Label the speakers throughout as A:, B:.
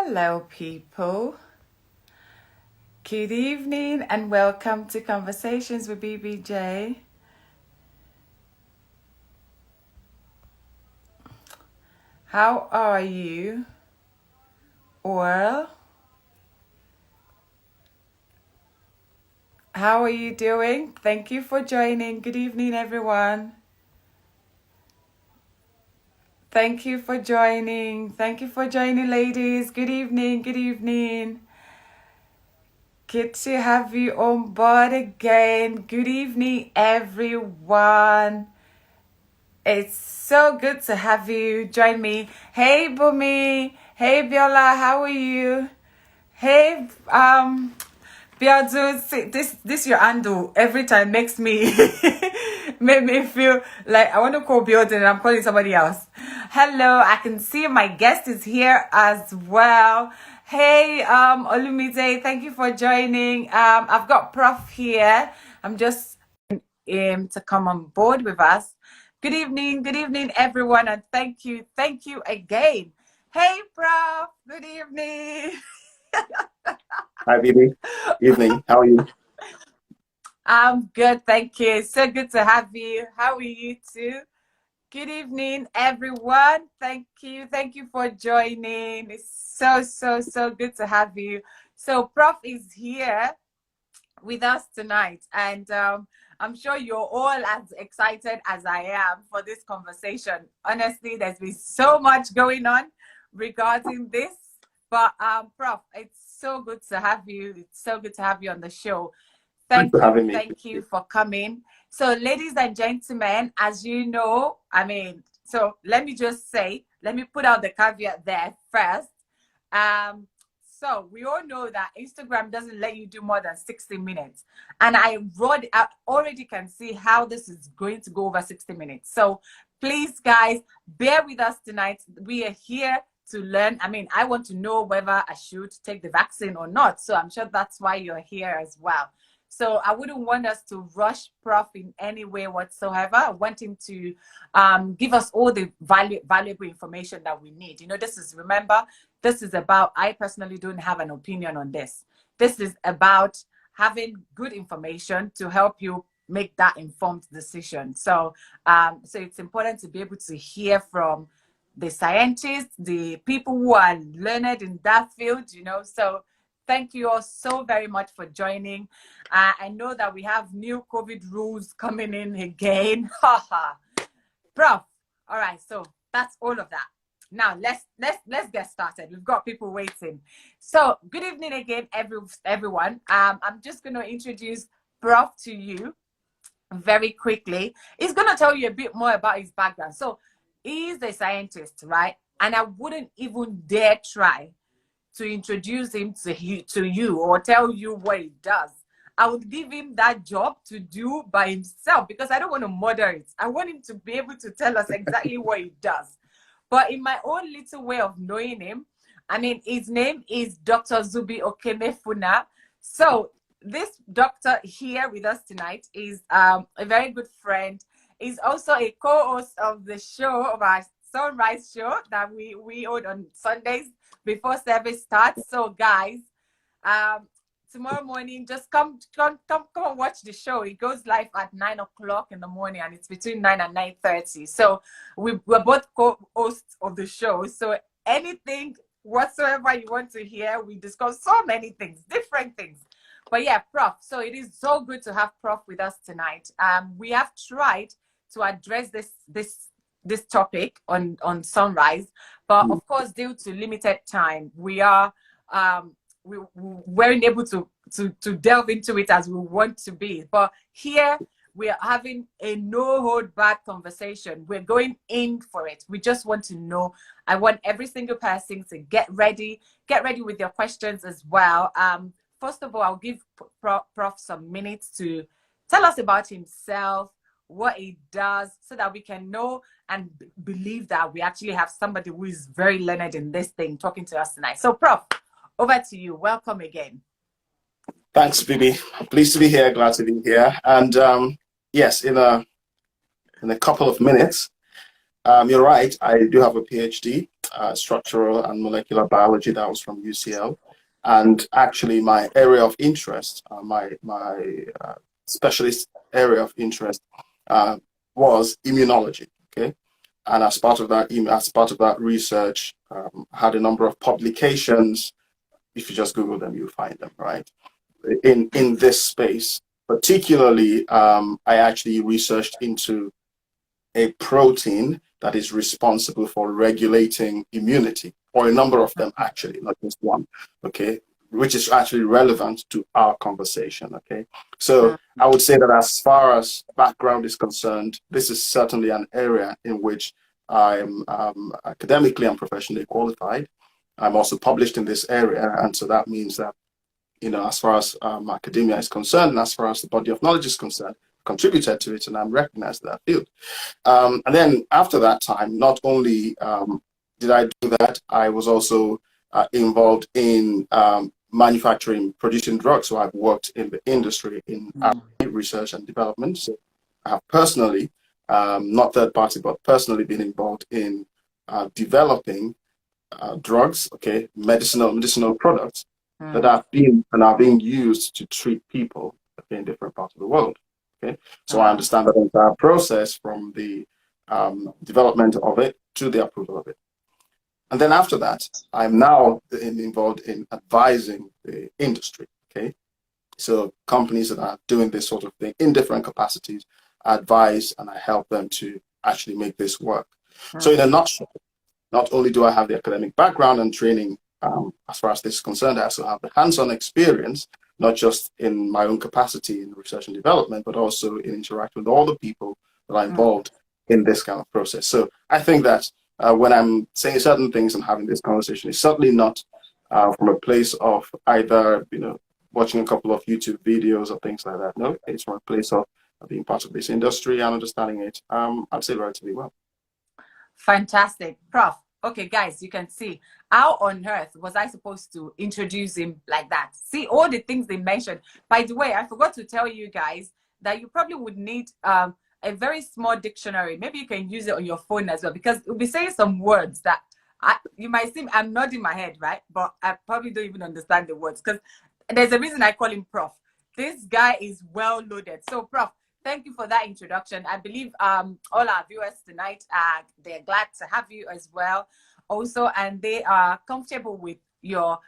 A: Hello, people. Good evening and welcome to Conversations with BibbyJ. How are you? Well, how are you doing? Thank you for joining. Good evening, everyone. Thank you for joining. Thank you for joining, ladies. Good evening. Good evening. Good to have you on board again. Good evening, everyone. It's so good to have you join me. Hey, Bumi. Hey, Biola. How are you? Hey, Biadu. See, this your handle every time makes me make me feel like I want to call Biadu and I'm calling somebody else. Hello, I can see my guest is here as well. Hey, Olumide, thank you for joining. I've got Prof here. I'm just to come on board with us. Good evening, everyone, and thank you again. Hey, Prof. Good evening.
B: Hi, Bibby. Evening. How are you?
A: I'm good, thank you. So good to have you. How are you too? Good evening, everyone. Thank you for joining. It's so good to have you. So, Prof is here with us tonight, and I'm sure you're all as excited as I am for this conversation. Honestly, there's been so much going on regarding this, but Prof, it's so good to have you. It's so good to have you on the show.
B: Thanks for having me.
A: Thank you for coming. So, ladies and gentlemen, as you know, so let me just say, let me put out the caveat there first. So we all know that Instagram doesn't let you do more than 60 minutes. And I already can see how this is going to go over 60 minutes. So please, guys, bear with us tonight. We are here to learn. I want to know whether I should take the vaccine or not. So I'm sure that's why you're here as well. So I wouldn't want us to rush Prof in any way whatsoever. I want him to give us all the valuable information that we need. Remember, this is about, I personally don't have an opinion on this. This is about having good information to help you make that informed decision. So, so it's important to be able to hear from the scientists, the people who are learned in that field, so thank you all so very much for joining. I know that we have new COVID rules coming in again. Prof, all right, so that's all of that. Now let's get started. We've got people waiting. So good evening again, everyone. I'm just going to introduce Prof to you very quickly. He's going to tell you a bit more about his background. So he's a scientist, right? And I wouldn't even dare try to introduce him to you or tell you what he does. I would give him that job to do by himself because I don't want to murder it. I want him to be able to tell us exactly what he does. But in my own little way of knowing him, his name is Dr. Zuby Okemefuna. So this doctor here with us tonight is a very good friend. He's also a co-host of the show, of our Sunrise show that we hold on Sundays before service starts. So guys, tomorrow morning, just come and watch the show. It goes live at 9 o'clock in the morning, and it's between 9 and 9:30. So we're both co-hosts of the show. So anything whatsoever you want to hear, we discuss so many things, different things. But yeah, Prof. So it is so good to have Prof with us tonight. We have tried to address this topic on Sunrise, but of course, due to limited time, we weren't able to delve into it as we want to be. But here we are having a no hold back conversation. We're going in for it. We just want to know. I want every single person to get ready with your questions as well. First of all, I'll give Prof some minutes to tell us about himself, what he does, so that we can know and believe that we actually have somebody who is very learned in this thing talking to us tonight. So Prof, over to you. Welcome again.
B: Thanks, Bibby. Pleased to be here. Glad to be here. And yes, in a couple of minutes, you're right. I do have a PhD. structural and molecular biology. That was from UCL. And actually, my area of interest, my specialist area of interest, was immunology. Okay, and as part of that research, had a number of publications. If you just Google them, you'll find them, right? In this space, particularly, I actually researched into a protein that is responsible for regulating immunity, or a number of them actually, not just one, okay, which is actually relevant to our conversation, okay? So I would say that as far as background is concerned, this is certainly an area in which I'm academically and professionally qualified. I'm also published in this area, and so that means that, you know, as far as academia is concerned, and as far as the body of knowledge is concerned, contributed to it, and I'm recognized in that field. And then after that time, not only did I do that, I was also involved in manufacturing, producing drugs. So I've worked in the industry in research and development. So I have personally, not third party, but personally been involved in developing drugs, okay, medicinal products that are being used to treat people, okay, in different parts of the world. Okay, so I understand that entire process from the development of it to the approval of it. And then after that, I'm now involved in advising the industry. Okay, so companies that are doing this sort of thing in different capacities, I advise and I help them to actually make this work. So in a nutshell, not only do I have the academic background and training, as far as this is concerned, I also have the hands-on experience, not just in my own capacity in research and development, but also in interacting with all the people that are involved in this kind of process. So I think that when I'm saying certain things and having this conversation, it's certainly not from a place of either, you know, watching a couple of YouTube videos or things like that. No, it's from a place of being part of this industry and understanding it, I'd say relatively well.
A: Fantastic. Prof. Okay, guys, you can see, how on earth was I supposed to introduce him like that? See all the things they mentioned. By the way, I forgot to tell you guys that you probably would need a very small dictionary. Maybe you can use it on your phone as well, because you'll be saying some words that you might see I'm nodding my head, right? But I probably don't even understand the words, because there's a reason I call him Prof. This guy is well loaded. So, Prof, thank you for that introduction. I believe all our viewers tonight, they're glad to have you as well also, and they are comfortable with your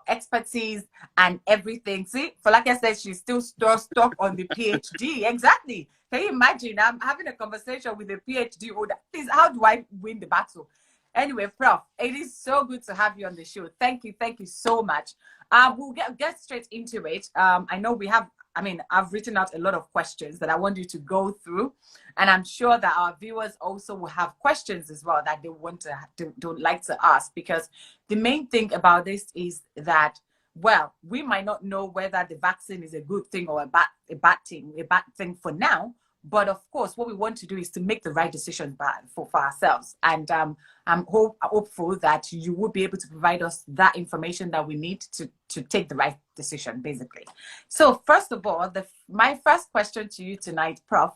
A: expertise and everything. See, for like I said, she's still stuck on the PhD. Exactly. Can you imagine? I'm having a conversation with a PhD holder. Please, how do I win the battle? Anyway, Prof, it is so good to have you on the show. Thank you so much. We'll get straight into it. I know we have, I've written out a lot of questions that I want you to go through, and I'm sure that our viewers also will have questions as well that they want to don't like to ask, because the main thing about this is that, well, we might not know whether the vaccine is a good thing or a bad thing for now. But of course, what we want to do is to make the right decision for ourselves. And I'm hopeful that you will be able to provide us that information that we need to take the right decision, basically. So first of all, my first question to you tonight, Prof,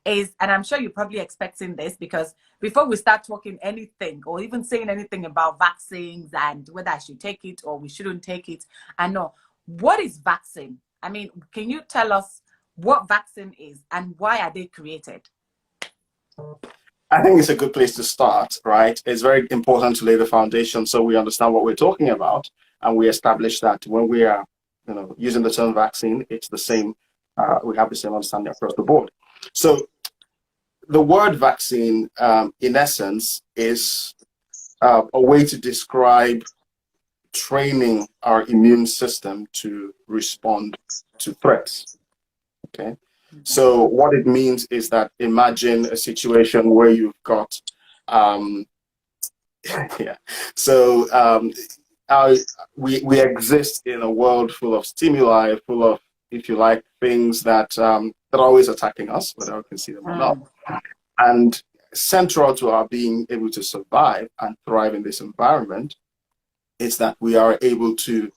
A: is, and I'm sure you're probably expecting this, because before we start talking anything or even saying anything about vaccines and whether I should take it or we shouldn't take it, I know, what is vaccine? I mean, can you tell us what vaccine is and why are they created?
B: I think it's a good place to start, right? It's very important to lay the foundation so we understand what we're talking about, and we establish that when we are, using the term vaccine, it's the same. We have the same understanding across the board. So the word vaccine, in essence, is a way to describe training our immune system to respond to threats. Okay, so what it means is that imagine a situation where you've got, we exist in a world full of stimuli, full of, if you like, things that are always attacking us, whether we can see them or not. And central to our being able to survive and thrive in this environment is that we are able to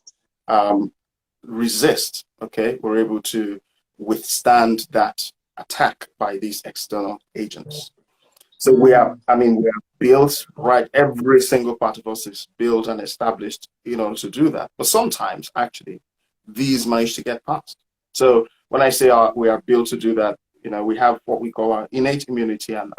B: resist. Okay, we're able to withstand that attack by these external agents. So we are built, right? Every single part of us is built and established in order to do that. But sometimes, actually, these manage to get past. So when I say we are built to do that, we have what we call our innate immunity and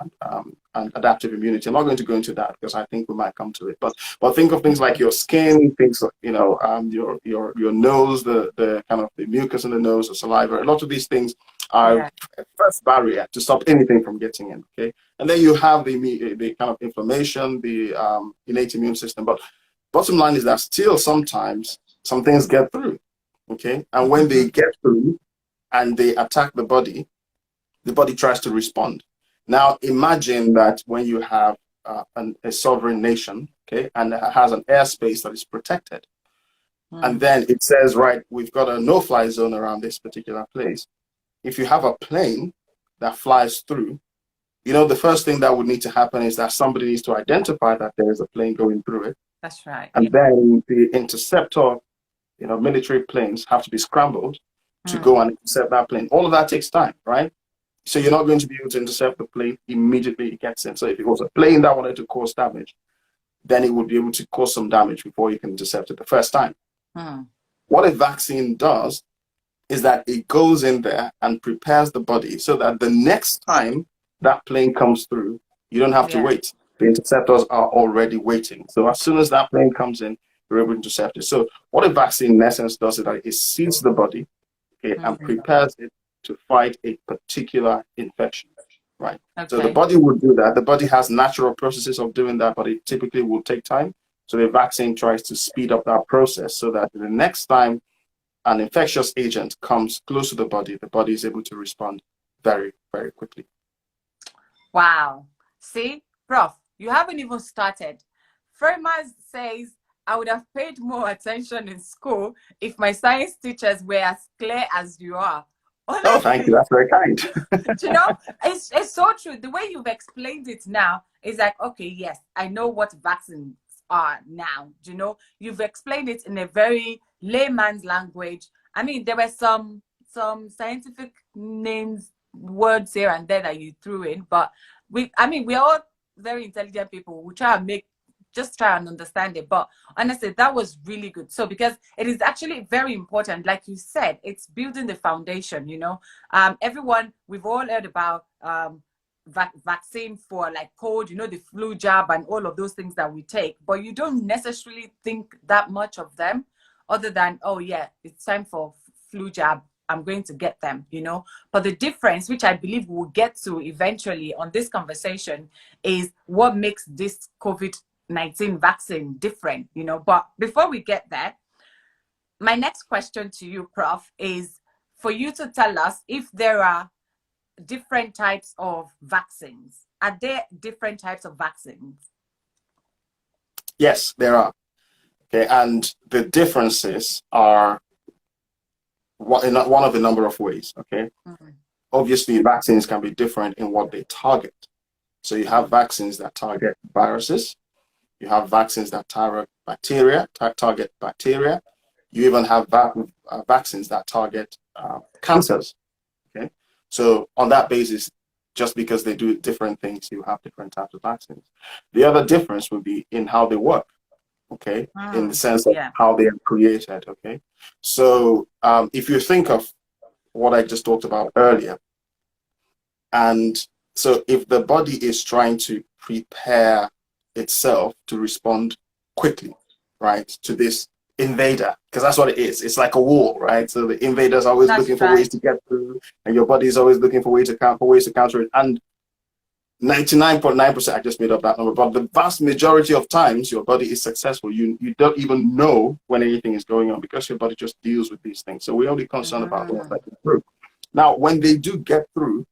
B: adaptive immunity. I'm not going to go into that because I think we might come to it. But think of things like your skin, things like, your nose, the kind of the mucus in the nose, the saliva. A lot of these things are a first barrier to stop anything from getting in. Okay, and then you have the kind of inflammation, the innate immune system. But bottom line is that still sometimes some things get through. Okay, and when they get through and they attack the body tries to respond. Now, imagine that when you have a sovereign nation, okay, and it has an airspace that is protected, and then it says, right, we've got a no-fly zone around this particular place. If you have a plane that flies through, the first thing that would need to happen is that somebody needs to identify that there is a plane going through it.
A: That's right.
B: And then the interceptor, military planes have to be scrambled to go and intercept that plane. All of that takes time, right? So you're not going to be able to intercept the plane immediately it gets in. So if it was a plane that wanted to cause damage, then it would be able to cause some damage before you can intercept it the first time. What a vaccine does is that it goes in there and prepares the body so that the next time that plane comes through, you don't have to wait. The interceptors are already waiting. So as soon as that plane comes in, you're able to intercept it. So what a vaccine in essence does is that it seeds the body, okay, and prepares it to fight a particular infection, right? Okay. So the body will do that. The body has natural processes of doing that, but it typically will take time. So the vaccine tries to speed up that process so that the next time an infectious agent comes close to the body is able to respond very, very quickly.
A: Wow. See, Prof, you haven't even started. Fermat says, I would have paid more attention in school if my science teachers were as clear as you are. Honestly,
B: oh, thank you. That's very kind.
A: It's so true. The way you've explained it now is like, okay, yes, I know what vaccines are now. You've explained it in a very layman's language. I mean, there were some scientific names, words here and there that you threw in, but we're all very intelligent people. We try and understand it. But honestly, that was really good. So because it is actually very important, like you said, it's building the foundation, everyone, we've all heard about vaccine for like cold, the flu jab and all of those things that we take, but you don't necessarily think that much of them other than, oh yeah, it's time for flu jab, I'm going to get them, But the difference, which I believe we'll get to eventually on this conversation, is what makes this COVID-19 vaccine different, But before we get there, my next question to you, Prof, is for you to tell us if there are different types of vaccines. Are there different types of vaccines?
B: Yes, there are. Okay, and the differences are one of a number of ways. Okay, obviously vaccines can be different in what they target. So you have vaccines that target viruses. You have vaccines that target bacteria. You even have vaccines that target cancers. Okay, so on that basis, just because they do different things, you have different types of vaccines. The other difference would be in how they work. Okay, in the sense of how they are created. Okay, so if you think of what I just talked about earlier, and so if the body is trying to prepare itself to respond quickly, right, to this invader, because that's what it is. It's like a war, right? So the invader's always looking for ways to get through, and your body is always looking for ways to counter it. And 99.9%, I just made up that number, but the vast majority of times your body is successful. You don't even know when anything is going on because your body just deals with these things. So we're only concerned about them getting through. Now, when they do get through,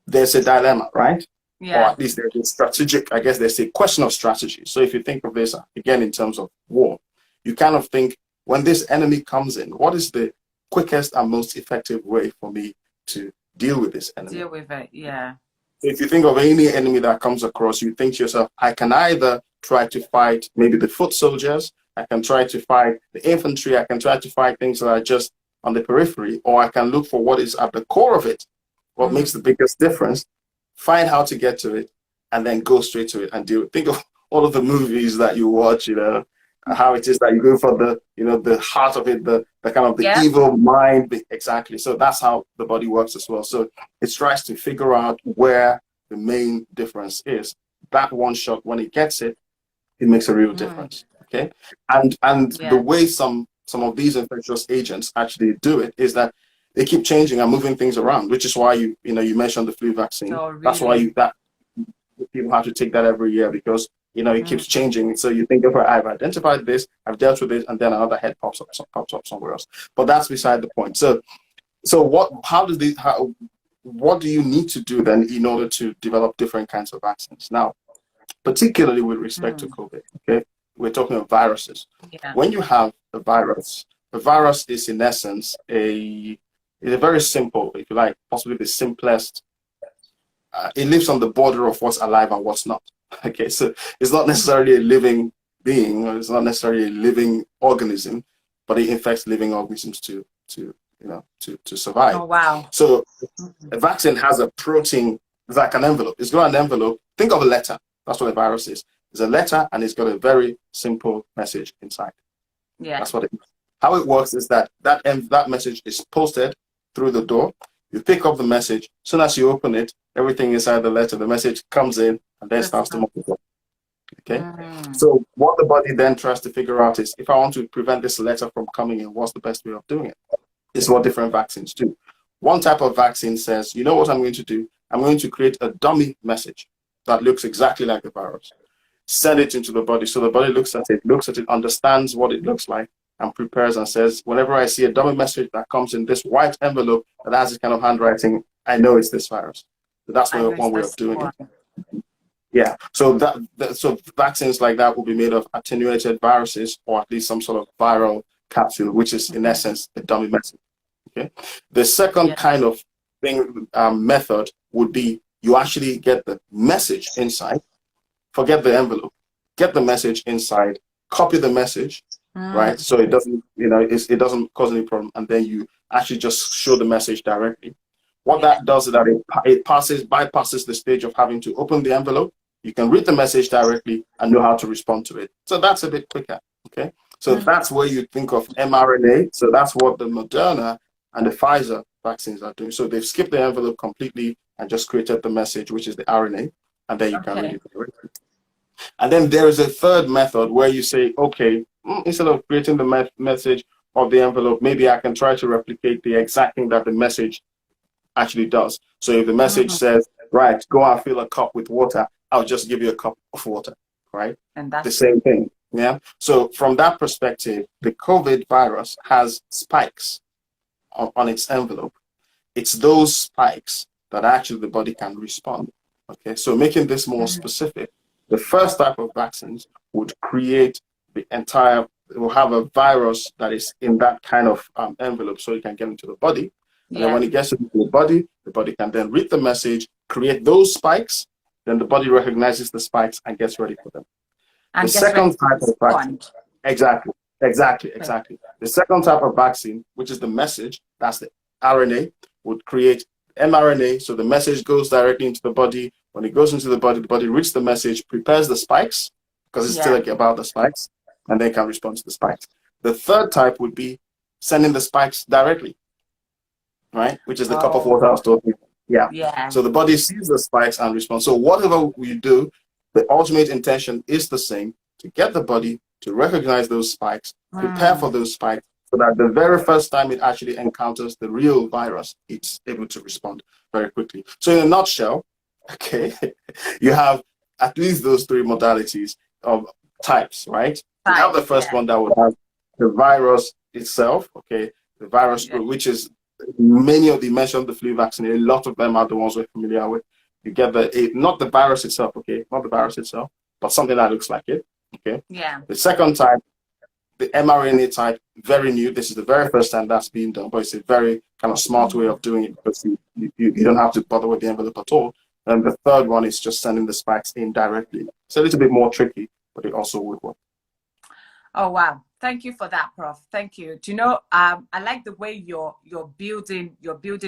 B: there's a dilemma, right? Or at least there's a strategic, I guess there's a question of strategy. So if you think of this, again, in terms of war, you kind of think, when this enemy comes in, what is the quickest and most effective way for me to deal with this enemy?
A: Deal with it, yeah.
B: If you think of any enemy that comes across, you think to yourself, I can either try to fight maybe the foot soldiers, I can try to fight the infantry, I can try to fight things that are just on the periphery, or I can look for what is at the core of it, what makes the biggest difference, find how to get to it, and then go straight to it and do it. Think of all of the movies that you watch, how it is that you go for the, the heart of it, the kind of the evil mind. Exactly. So that's how the body works as well. So it tries to figure out where the main difference is. That one shot, when it gets it, it makes a real difference. Okay. And the way some of these infectious agents actually do it is that they keep changing and moving things around, which is why you mentioned the flu vaccine. Oh, really? That's why people have to take that every year, because it keeps changing. So you think, I've identified this, I've dealt with it, and then another head pops up somewhere else. But that's beside the point. So what do you need to do then in order to develop different kinds of vaccines? Now, particularly with respect to COVID, okay, we're talking of viruses. Yeah. When you have a virus is in essence a very simple, if you like, possibly the simplest. It lives on the border of what's alive and what's not. Okay, so it's not necessarily a living being, or it's not necessarily a living organism, but it infects living organisms to survive. Oh, wow. So a vaccine has a protein, it's like an envelope. It's got an envelope. Think of a letter. That's what a virus is. It's a letter, and it's got a very simple message inside. Yeah. That's what it is. How it works is that message is posted through the door. You pick up the message. As soon as you open it, everything inside the letter, the message comes in and then starts to multiply. Okay? So what the body then tries to figure out is, if I want to prevent this letter from coming in, what's the best way of doing it? This is what different vaccines do. One type of vaccine says, you know what I'm going to do? I'm going to create a dummy message that looks exactly like the virus. Send it into the body. So the body looks at it, understands what it looks like, and prepares and says, whenever I see a dummy message that comes in this white envelope that has this kind of handwriting, I know it's this virus. So that's one way of doing it. Yeah. So so vaccines like that will be made of attenuated viruses, or at least some sort of viral capsule, which is in essence a dummy message. Okay. The second kind of thing method would be, you actually get the message inside. Forget the envelope. Get the message inside. Copy the message. Right, so it doesn't, it doesn't cause any problem, and then you actually just show the message directly. What that does is that it bypasses the stage of having to open the envelope. You can read the message directly and know how to respond to it. So that's a bit quicker. Okay, so that's where you think of mRNA. So that's what the Moderna and the Pfizer vaccines are doing. So they've skipped the envelope completely and just created the message, which is the RNA, and then you can read it directly. And then there is a third method where you say, okay, instead of creating the message of the envelope, maybe I can try to replicate the exact thing that the message actually does. So if the message says, right, go and fill a cup with water, I'll just give you a cup of water, right? And that's the same thing. Yeah. So from that perspective, the COVID virus has spikes on its envelope. It's those spikes that actually the body can respond. Okay. So making this more specific, the first type of vaccines would create it will have a virus that is in that kind of envelope, so it can get into the body. And then when it gets into the body can then read the message, create those spikes, then the body recognizes the spikes and gets ready for them. And the second type of vaccine, exactly. The second type of vaccine, which is the message, that's the RNA, would create mRNA, so the message goes directly into the body. When it goes into the body reads the message, prepares the spikes, because it's still about the spikes, and then can respond to the spikes. The third type would be sending the spikes directly, right? Which is the cup of water I was talking about. Yeah. So the body sees the spikes and responds. So whatever we do, the ultimate intention is the same, to get the body to recognize those spikes, prepare for those spikes, so that the very first time it actually encounters the real virus, it's able to respond very quickly. So in a nutshell, okay, you have at least those three modalities of types, right? You have the first one that would have the virus itself, okay, the virus, which is many of the mentioned the flu vaccine, a lot of them are the ones we're familiar with. You get not the virus itself, okay, not the virus itself, but something that looks like it, okay? Yeah. The second type, the mRNA type, very new. This is the very first time that's being done, but it's a very kind of smart way of doing it, because you don't have to bother with the envelope at all. And the third one is just sending the spikes in directly. It's a little bit more tricky, but it also would work.
A: Oh, wow. Thank you for that, Prof. Thank you. Do you know, I like the way you're building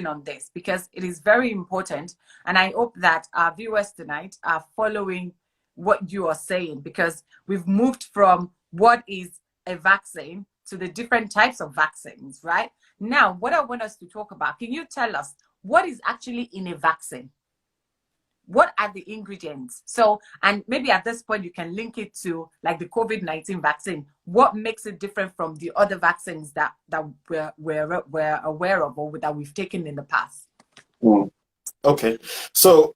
A: on this, because it is very important, and I hope that our viewers tonight are following what you are saying, because we've moved from what is a vaccine to the different types of vaccines, right? Now, what I want us to talk about, can you tell us what is actually in a vaccine? What are the ingredients? So, and maybe at this point you can link it to like the COVID-19 vaccine. What makes it different from the other vaccines that we're aware of, or that we've taken in the past?
B: Okay, so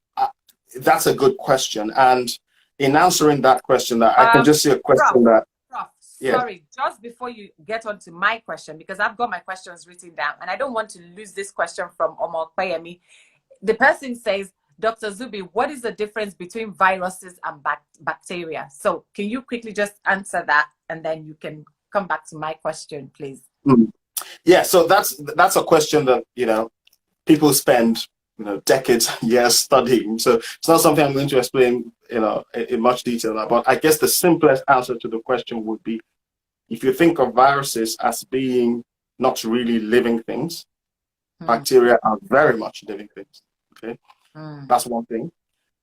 B: that's a good question. And in answering that question, I can just see a question
A: Prof, sorry,
B: yeah.
A: just before you get on to my question, because I've got my questions written down and I don't want to lose this question from Omo Payemi. The person says, Dr. Zuby, what is the difference between viruses and bacteria? So can you quickly just answer that, and then you can come back to my question, please?
B: Yeah, so that's a question that, people spend, decades, years studying. So it's not something I'm going to explain, in much detail now. But I guess the simplest answer to the question would be, if you think of viruses as being not really living things, bacteria are very much living things. Okay. That's one thing.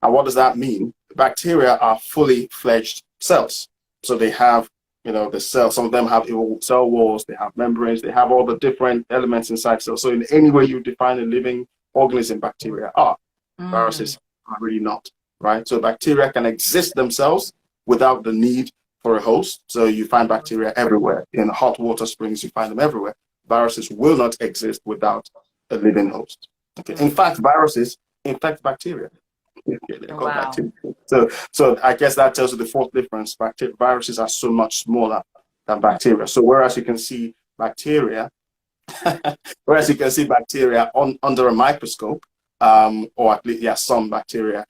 B: And what does that mean? Bacteria are fully fledged cells. So they have, the cells, some of them have cell walls, they have membranes, they have all the different elements inside cells. So in any way you define a living organism, bacteria are. Viruses are really not, right? So bacteria can exist themselves without the need for a host. So you find bacteria everywhere. In hot water springs, you find them everywhere. Viruses will not exist without a living host. Okay. In fact, viruses infect bacteria. Okay, they're called bacteria. So I guess that tells you the fourth difference. Viruses are so much smaller than bacteria. So whereas you can see bacteria, under a microscope, or at least some bacteria,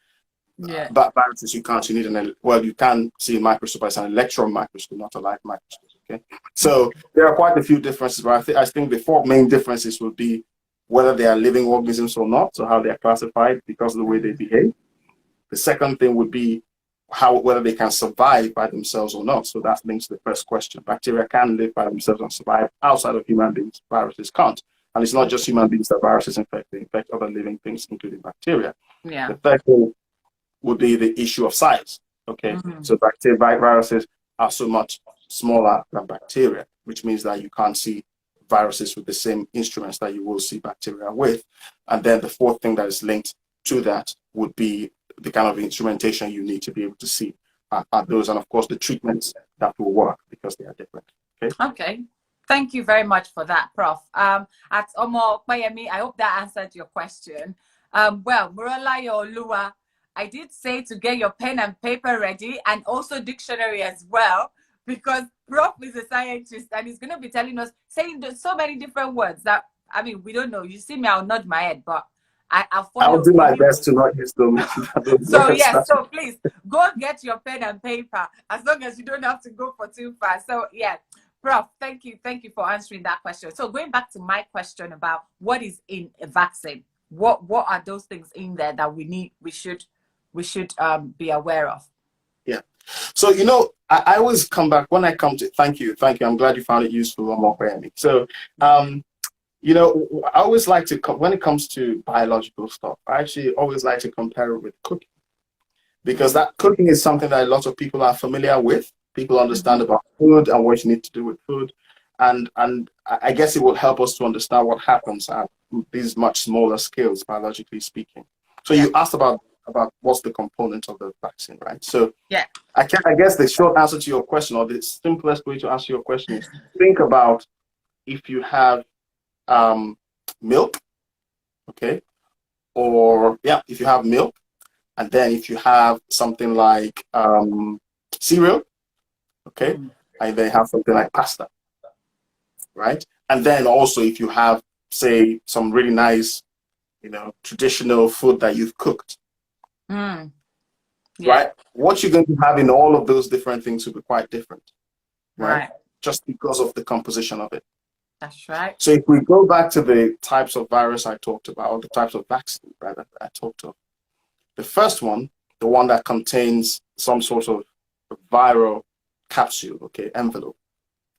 B: but viruses you can't. You need you can see a microscope as an electron microscope, not a light microscope. Okay, so there are quite a few differences, but I think the four main differences would be whether they are living organisms or not, so how they are classified because of the way they behave. The second thing would be whether they can survive by themselves or not. So that links to the first question. Bacteria can live by themselves and survive outside of human beings. Viruses can't. And it's not just human beings that viruses infect. They infect other living things, including bacteria.
A: Yeah.
B: The third thing would be the issue of size. Okay. So viruses are so much smaller than bacteria, which means that you can't see viruses with the same instruments that you will see bacteria with. And then the fourth thing that is linked to that would be the kind of instrumentation you need to be able to see those, and of course the treatments that will work, because they are different.
A: Okay. Thank you very much for that, Prof. At Omo Payemi, I hope that answered your question. Well, Muralayo Lua, I did say to get your pen and paper ready, and also dictionary as well, because Prof is a scientist and he's going to be telling us, saying so many different words that, I mean, we don't know. You see me, I'll nod my head, but I'll follow.
B: I'll do my best to not use them.
A: So yes, so please go get your pen and paper, as long as you don't have to go for too far. So yeah, Prof, thank you for answering that question. So going back to my question about what is in a vaccine, what are those things in there that we should be aware of? Yeah.
B: So I always come back when I come to thank you. I'm glad you found it useful, Omo. So I always like to, when it comes to biological stuff, I actually always like to compare it with cooking, because that cooking is something that a lot of people are familiar with. People understand about food and what you need to do with food, and I guess it will help us to understand what happens at these much smaller scales, biologically speaking. So you asked about what's the component of the vaccine, right? So I guess the short answer to your question, or the simplest way to answer your question, is think about if you have milk, okay, or if you have milk, and then if you have something like cereal, okay, and then have something like pasta, right? And then also if you have, say, some really nice, traditional food that you've cooked, right? What you're going to have in all of those different things will be quite different, right? Just because of the composition of it.
A: That's right.
B: So if we go back to the types of virus I talked about, or the types of vaccine rather that I talked of, the first one, the one that contains some sort of viral capsule, okay, envelope,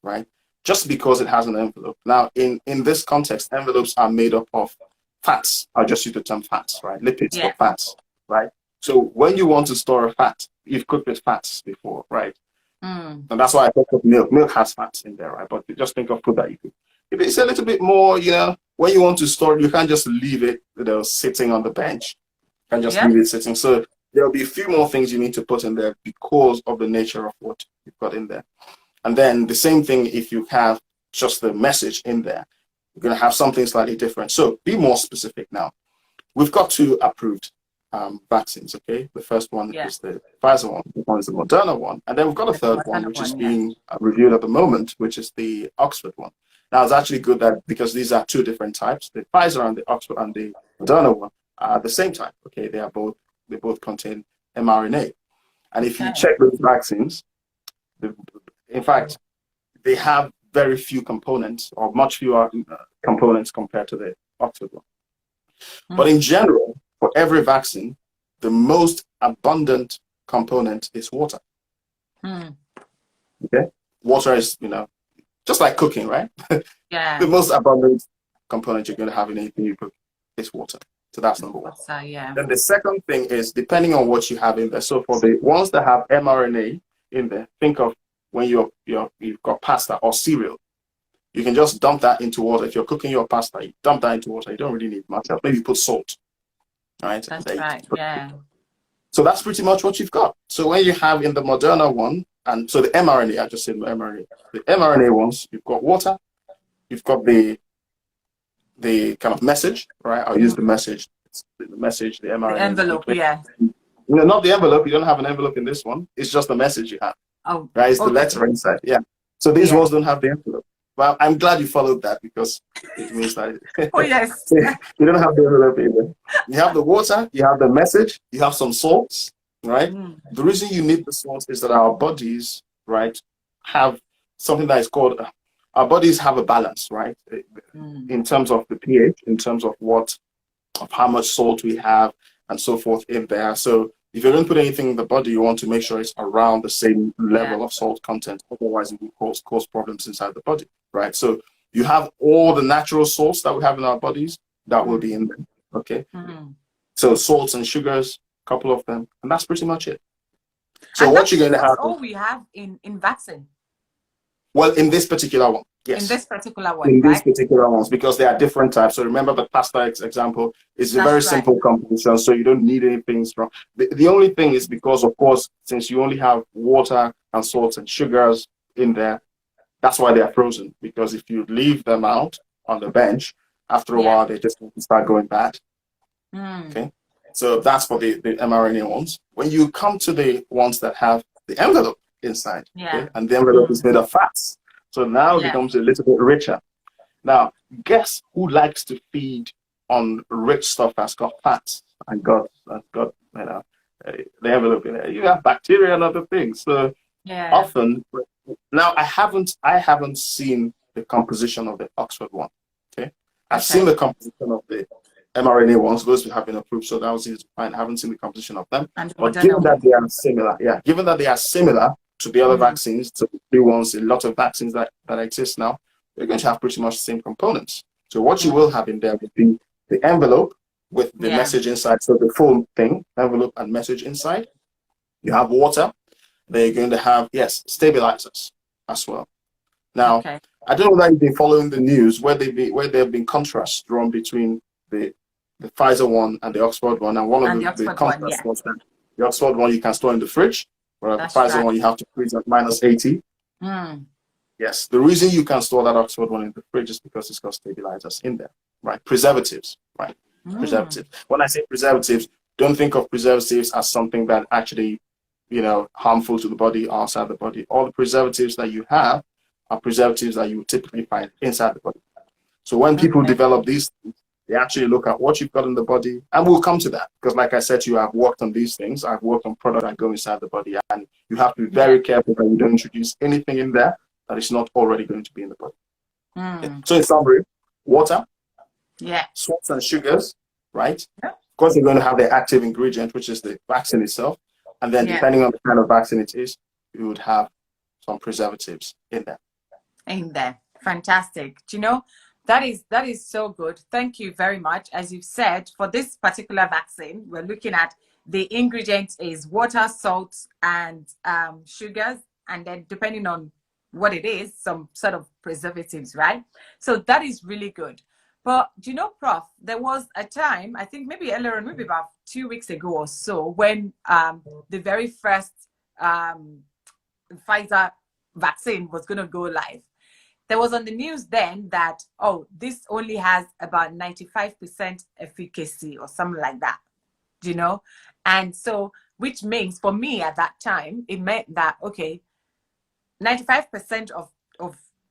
B: right? Just because it has an envelope. Now, in this context, envelopes are made up of fats. I'll just use the term fats, right? Lipids or
A: Yeah.
B: fats, right? So when you want to store a fat, you've cooked with fats before, right? And that's why I thought of milk. Milk has fats in there, right? But just think of food that you could. If it's a little bit more, when you want to store it, you can't just leave it, sitting on the bench. You can't just leave it sitting. So there'll be a few more things you need to put in there because of the nature of what you've got in there. And then the same thing if you have just the message in there, you're going to have something slightly different. So be more specific now. We've got 2 approved vaccines, okay? The first one is the Pfizer one, the one is the Moderna one, and then we've got a third one, which is being reviewed at the moment, which is the Oxford one. Now, it's actually good that because these are 2 different types, the Pfizer and the Oxford and the Moderna one are the same type, okay? They both contain mRNA. And if you check those vaccines, in fact, they have very few components or much fewer components compared to the Oxford one. But in general, for every vaccine, the most abundant component is water. Okay? Water is, just like cooking, right?
A: Yeah.
B: The most abundant component you're going to have in anything you cook is water. So that's number one. Then the second thing is depending on what you have in there. So for the ones that have mRNA in there, think of when you've got pasta or cereal. You can just dump that into water. If you're cooking your pasta, you dump that into water. You don't really need much. Maybe put salt. Right?
A: That's right. Yeah.
B: So that's pretty much what you've got. So when you have in the Moderna one, and so the mRNA, I just said mRNA. The mRNA ones, you've got water, you've got the kind of message, right? I'll use the message. The message, the mRNA.
A: The envelope,
B: not the envelope. You don't have an envelope in this one. It's just the message you have.
A: Oh,
B: right? It's the letter inside. Yeah. So these ones don't have the envelope. Well, I'm glad you followed that because it means that
A: oh yes,
B: you don't have the envelope either. You have the water, you have the message, you have some salts, right? The reason you need the salts is that our bodies, right, have something that is called our bodies have a balance, right? In terms of the pH, in terms of how much salt we have and so forth in there. So if you don't put anything in the body, you want to make sure it's around the same level of salt content. Otherwise, it will cause problems inside the body, right? So you have all the natural salts that we have in our bodies that will be in there, okay? So salts and sugars, a couple of them, and that's pretty much it. So
A: and
B: what you're going to have...
A: That's all we have in vaccine.
B: Well, in this particular one, yes.
A: In this particular one,
B: in
A: right?
B: these particular ones, because they are different types. So remember the pasta example is a very simple composition, so you don't need anything strong. The only thing is because, of course, since you only have water and salts and sugars in there, that's why they are frozen. Because if you leave them out on the bench, after a while, they just start going bad. Okay, so that's for the mRNA ones. When you come to the ones that have the envelope inside, okay, and the envelope is made of fats. So now it becomes a little bit richer. Now, guess who likes to feed on rich stuff that's got fats and got the envelope in there? You have bacteria and other things. So often, now I haven't seen the composition of the Oxford one. Okay, I've seen the composition of the mRNA ones. Those have been approved, so that was fine. I haven't seen the composition of them. But given that they are similar, given that they are similar to the other vaccines, to the new ones, a lot of vaccines that exist now, they're going to have pretty much the same components. So what you will have in there would be the envelope with the message inside. So the full thing, envelope and message inside. You have water. They're going to have, stabilizers as well. Now, I don't know that you've been following the news where there have been contrasts drawn between the Pfizer one and the Oxford one. And one of the contrasts was that the Oxford one you can store in the fridge, whereas the Pfizer one you have to freeze at -80. Yes, the reason you can store that Oxford one in the fridge is because it's got stabilizers in there, right? Preservatives, right? Preservatives. When I say preservatives, don't think of preservatives as something that actually, harmful to the body or outside the body. All the preservatives that you have are preservatives that you typically find inside the body. So when people develop these things, they actually look at what you've got in the body, and we'll come to that because, like I said to you, I've worked on these things. I've worked on products that go inside the body, and you have to be very careful that you don't introduce anything in there that is not already going to be in the body. So in summary, water, salts and sugars, right? Of course, you're going to have the active ingredient, which is the vaccine itself, and then depending on the kind of vaccine it is, you would have some preservatives in there.
A: in there. Fantastic. Do you know, that is so good. Thank you very much. As you've said, for this particular vaccine, we're looking at the ingredients is water, salt, and sugars, and then depending on what it is, some sort of preservatives, right? So that is really good. But do you know, Prof, there was a time, I think maybe earlier on, maybe about 2 weeks ago or so, when the very first Pfizer vaccine was going to go live. There was on the news then that, oh, this only has about 95% efficacy or something like that, you know? And so, which means for me at that time, it meant that, okay, 95% of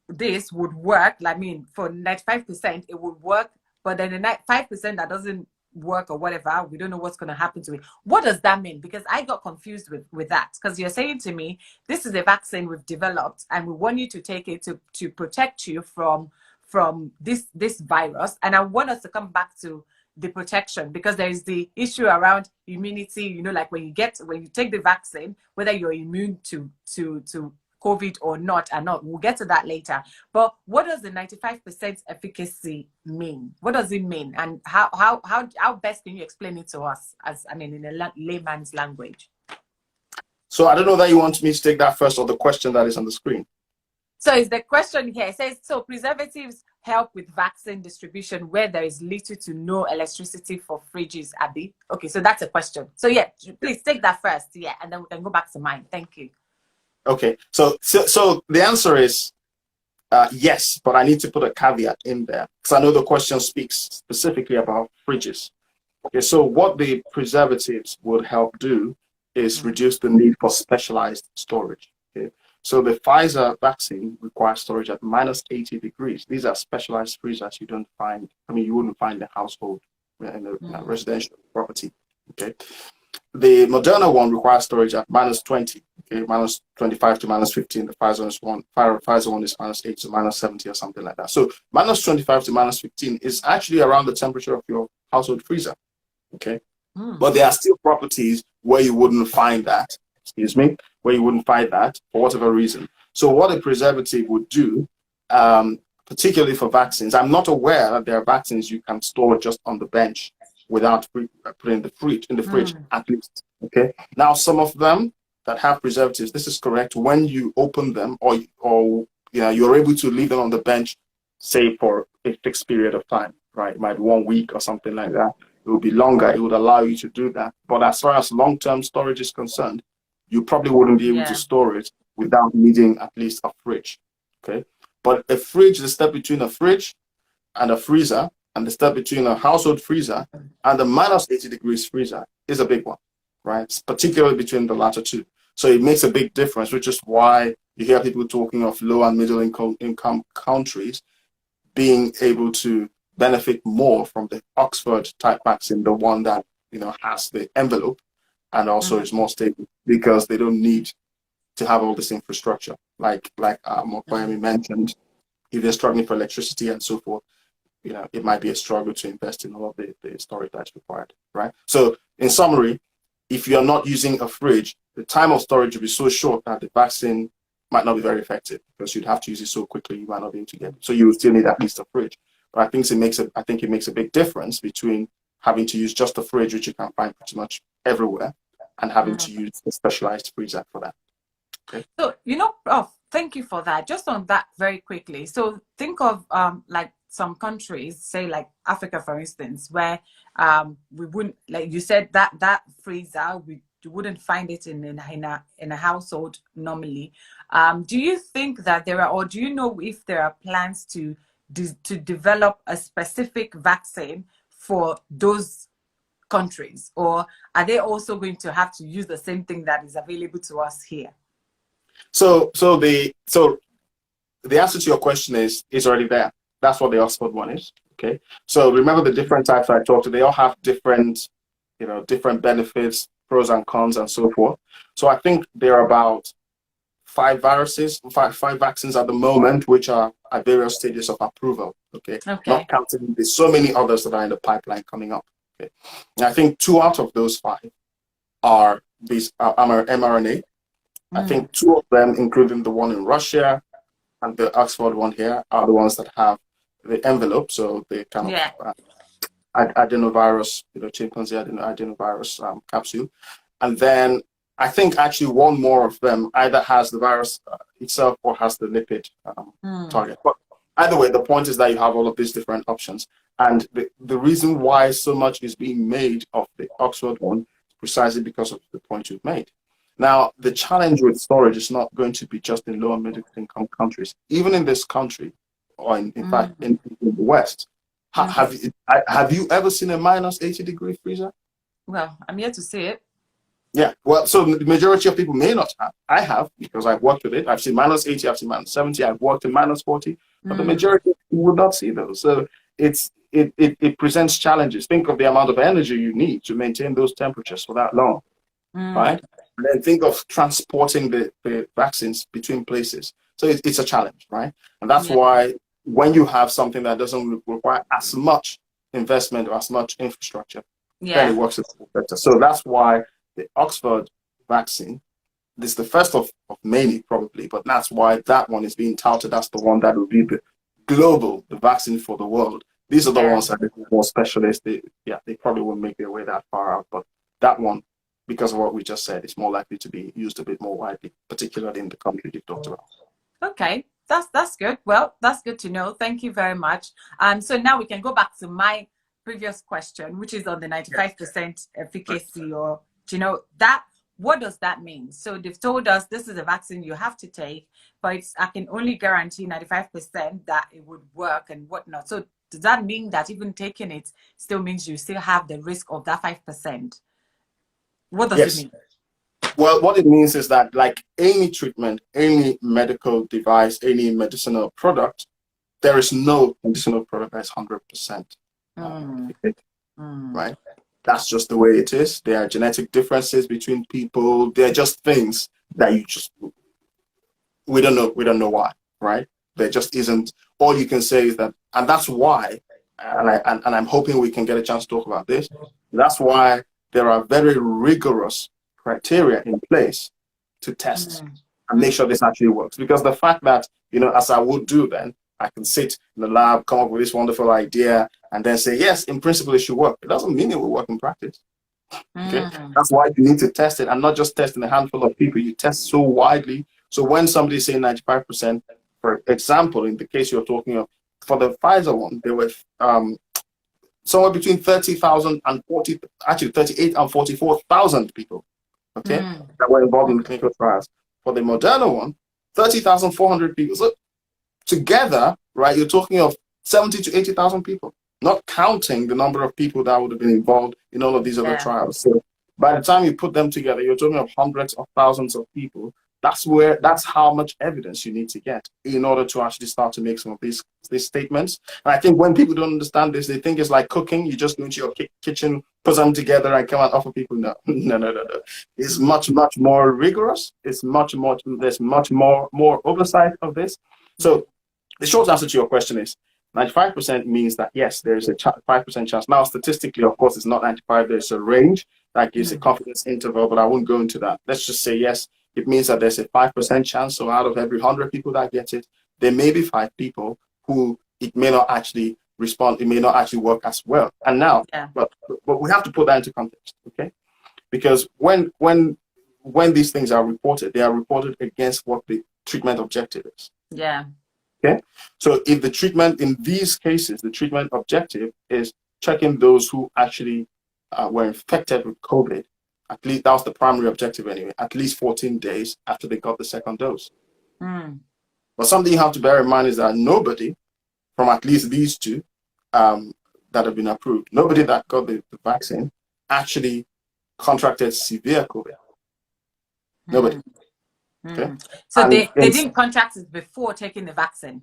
A: this would work. I mean, for 95%, it would work. But then the 5% that doesn't work or whatever, we don't know what's going to happen to it. What does that mean? Because I got confused with that. Because you're saying to me, this is a vaccine we've developed and we want you to take it to protect you from this virus. And I want us to come back to the protection, because there is the issue around immunity, you know, like when you take the vaccine, whether you're immune to COVID or not, we'll get to that later. But what does the 95% efficacy mean? What does it mean? And how best can you explain it to us, as I mean, in a layman's language?
B: So I don't know that you want me to take that first, or the question that is on the screen.
A: So is the question here, it says, so preservatives help with vaccine distribution where there is little to no electricity for fridges, Abby. Okay, so that's a question. So yeah, please take that first, yeah, and then we can go back to mine. Thank you.
B: Okay, so the answer is yes, but I need to put a caveat in there, because I know the question speaks specifically about fridges. Okay, so what the preservatives would help do is reduce the need for specialized storage. Okay, so the Pfizer vaccine requires storage at -80 degrees. These are specialized freezers you don't find. I mean, you wouldn't find in a household, in a residential property. Okay, the Moderna one requires storage at -20. Okay, -25 to -15. The Pfizer one is -8 to -70 or something like that. So -25 to -15 is actually around the temperature of your household freezer. Okay, but there are still properties where you wouldn't find that. Excuse me, where you wouldn't find that for whatever reason. So what a preservative would do, particularly for vaccines, I'm not aware that there are vaccines you can store just on the bench without putting in the fridge at least. Okay, now some of them that have preservatives, this is correct, when you open them, or you're able to leave them on the bench, say for a fixed period of time, right? It might be 1 week or something like that. It will be longer. It would allow you to do that. But as far as long-term storage is concerned, you probably wouldn't be able to store it without needing at least a fridge. Okay, but a fridge, the step between a fridge and a freezer, and the step between a household freezer and a -80 degrees freezer is a big one, right? Particularly between the latter two. So it makes a big difference, which is why you hear people talking of low and middle income countries being able to benefit more from the Oxford type vaccine, the one that has the envelope and also is more stable, because they don't need to have all this infrastructure. Like Mokoyemi mentioned, if they're struggling for electricity and so forth, it might be a struggle to invest in all of the storage that's required, right? So in summary, if you're not using a fridge, the time of storage will be so short that the vaccine might not be very effective, because you'd have to use it so quickly you might not be able to get it. So you will still need at least a fridge. But I think it makes a big difference between having to use just a fridge, which you can find pretty much everywhere, and having to use a specialized freezer for that. Okay.
A: So thank you for that. Just on that very quickly. So think of like some countries, say like Africa, for instance, where we wouldn't, like you said, that freezer, you wouldn't find it in a household normally. Do you think that there are, or do you know if there are plans to develop a specific vaccine for those countries, or are they also going to have to use the same thing that is available to us here?
B: So the answer to your question is already there. That's what the Oxford one is. Okay. So remember the different types I talked to, they all have different benefits, pros and cons and so forth. So I think there are about five vaccines at the moment, which are at various stages of approval. Okay. Not counting, there's so many others that are in the pipeline coming up. Okay. And I think 2 out of those 5 are these mRNA. I think 2 of them, including the one in Russia, and the Oxford one here are the ones that have the envelope, so the kind
A: Yeah.
B: of adenovirus, chimpanzee adenovirus capsule. And then I think actually one more of them either has the virus itself or has the lipid target. But either way, the point is that you have all of these different options. And the reason why so much is being made of the Oxford one is precisely because of the point you've made. Now, the challenge with storage is not going to be just in low and middle income countries. Even in this country, or in fact, in the West, have you ever seen a minus 80-degree freezer?
A: Well, I'm here to see it.
B: Yeah, well, so the majority of people may not have. I have, because I've worked with it. I've seen minus 80, I've seen minus 70, I've worked in minus 40, but the majority of people would not see those. So it presents challenges. Think of the amount of energy you need to maintain those temperatures for that long, right? And then think of transporting the vaccines between places. So it's a challenge, right? And that's why when you have something that doesn't require as much investment or as much infrastructure, then it works better. So that's why the Oxford vaccine, this is the first of many probably, but that's why that one is being touted as the one that will be the vaccine for the world. These are the ones that are more specialists. They probably won't make their way that far out, but that one, because of what we just said, is more likely to be used a bit more widely, particularly in the country you've talked about.
A: Okay, that's good. Well, that's good to know. Thank you very much. So now we can go back to my previous question, which is on the 95% efficacy, or that, what does that mean? So they've told us this is a vaccine you have to take, but I can only guarantee 95% that it would work and whatnot. So does that mean that even taking it still means you still have the risk of that 5%? What does it mean?
B: Well, what it means is that, like any treatment, any medical device, any medicinal product, there is no medicinal product that is 100% right? That's just the way it is. There are genetic differences between people. They're just things that we don't know why, right? There just isn't. All you can say is that, and that's why, and I'm hoping we can get a chance to talk about this. That's why there are very rigorous criteria in place to test and make sure this actually works. Because the fact that, as I would do then, I can sit in the lab, come up with this wonderful idea, and then say, yes, in principle, it should work. It doesn't mean it will work in practice. Okay? That's why you need to test it, and not just test in a handful of people. You test so widely. So when somebody's saying 95%, for example, in the case you're talking of, for the Pfizer one, there were somewhere between 30,000 and 38 and 44,000 people, okay, that were involved in the clinical trials. For the Moderna one, 30,400 people. So together, right, you're talking of 70 to 80,000 people, not counting the number of people that would have been involved in all of these other trials. So by the time you put them together, you're talking of hundreds of thousands of people. That's how much evidence you need to get in order to actually start to make some of these statements. And I think when people don't understand this, they think it's like cooking. You just go into your kitchen, put them together, and come and offer people. No. It's much more rigorous. It's there's much more oversight of this. So the short answer to your question is 95% means that, yes, there is a 5% chance. Now, statistically, of course, it's not 95. There's a range that gives a confidence interval, but I won't go into that. Let's just say, yes, it means that there's a 5% chance. So out of every 100 people that get it, there may be 5 people who it may not actually respond. It may not actually work as well. And now, but we have to put that into context, okay? Because when these things are reported, they are reported against what the treatment objective is.
A: Yeah.
B: Okay, so if the treatment in these cases, the treatment objective is checking those who actually were infected with COVID, at least that was the primary objective anyway, at least 14 days after they got the second dose. But something you have to bear in mind is that nobody from at least these two that have been approved, nobody that got the vaccine actually contracted severe COVID. Nobody. Okay.
A: So they didn't contract it before taking the vaccine.